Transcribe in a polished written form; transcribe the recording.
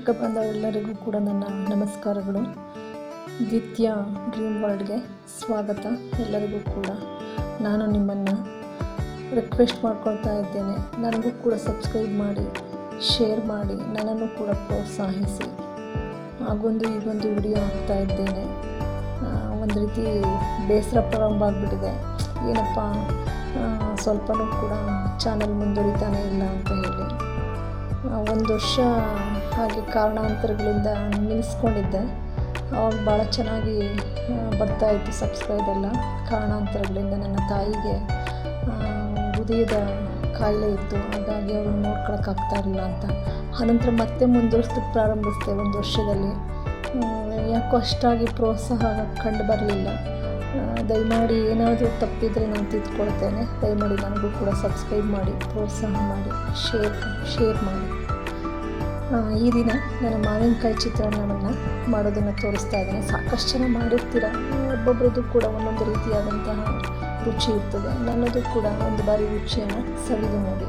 ಬಂದ ಎಲ್ಲರಿಗೂ ಕೂಡ ನನ್ನ ನಮಸ್ಕಾರಗಳು. ದಿತ್ಯ ಡ್ರೀಮ್ ವರ್ಲ್ಡ್ಗೆ ಸ್ವಾಗತ. ಎಲ್ಲರಿಗೂ ಕೂಡ ನಾನು ನಿಮ್ಮನ್ನು ರಿಕ್ವೆಸ್ಟ್ ಮಾಡ್ಕೊಳ್ತಾ ಇದ್ದೇನೆ, ನನಗೂ ಕೂಡ ಸಬ್ಸ್ಕ್ರೈಬ್ ಮಾಡಿ, ಶೇರ್ ಮಾಡಿ, ನನ್ನನ್ನು ಕೂಡ ಪ್ರೋತ್ಸಾಹಿಸಿ. ಆಗೊಂದು ಈಗೊಂದು ವಿಡಿಯೋ ಹಾಕ್ತಾ ಇದ್ದೇನೆ. ಒಂದು ರೀತಿ ಬೇಸರ ಪ್ರಾರಂಭ ಆಗಿಬಿಟ್ಟಿದೆ. ಏನಪ್ಪ ಸ್ವಲ್ಪನೂ ಕೂಡ ಚಾನಲ್ ಮುಂದುವರಿತಾನೆ ಇಲ್ಲ ಅಂತ ಹೇಳಿ ಒಂದು ವರ್ಷ ಹಾಗೆ ಕಾರಣಾಂತರಗಳಿಂದ ನಿಲ್ಲಿಸ್ಕೊಂಡಿದ್ದೆ. ಅವಾಗ ಭಾಳ ಚೆನ್ನಾಗಿ ಬರ್ತಾಯಿತ್ತು ಸಬ್ಸ್ಕ್ರೈಬ್ ಎಲ್ಲ. ಕಾರಣಾಂತರಗಳಿಂದ ನನ್ನ ತಾಯಿಗೆ ಹೃದಯದ ಕಾಯಿಲೆ ಇತ್ತು, ಹಾಗಾಗಿ ಅವ್ರನ್ನ ನೋಡ್ಕೊಳಕ್ಕಾಗ್ತಾಯಿರಲಿಲ್ಲ ಅಂತ. ಆನಂತರ ಮತ್ತೆ ಮುಂದುವರಿಸೋದಕ್ಕೆ ಪ್ರಾರಂಭಿಸಿದೆ. ಒಂದು ವರ್ಷದಲ್ಲಿ ಯಾಕೋ ಅಷ್ಟಾಗಿ ಪ್ರೋತ್ಸಾಹ ಕಂಡು ಬರಲಿಲ್ಲ. ದಯಮಾಡಿ ಏನಾದರೂ ತಪ್ಪಿದರೆ ನಾನು ತಿದ್ಕೊಳ್ತೇನೆ. ದಯಮಾಡಿ ನನಗೂ ಕೂಡ ಸಬ್ಸ್ಕ್ರೈಬ್ ಮಾಡಿ, ಪ್ರೋತ್ಸಾಹ ಮಾಡಿ, ಶೇರ್ ಮಾಡಿ. ಈ ದಿನ ನಾನು ಮಾವಿನಕಾಯಿ ಚಿತ್ರಾನ್ನವನ್ನು ಮಾಡೋದನ್ನು ತೋರಿಸ್ತಾ ಇದ್ದೇನೆ. ಸಾಕಷ್ಟು ಜನ ಮಾಡಿರ್ತೀರ, ಒಬ್ಬೊಬ್ಬರದ್ದು ಕೂಡ ಒಂದೊಂದು ರೀತಿಯಾದಂತಹ ರುಚಿ ಇರ್ತದೆ. ನನ್ನದು ಕೂಡ ಒಂದು ಬಾರಿ ರುಚಿಯನ್ನು ಸವಿದು ನೋಡಿ.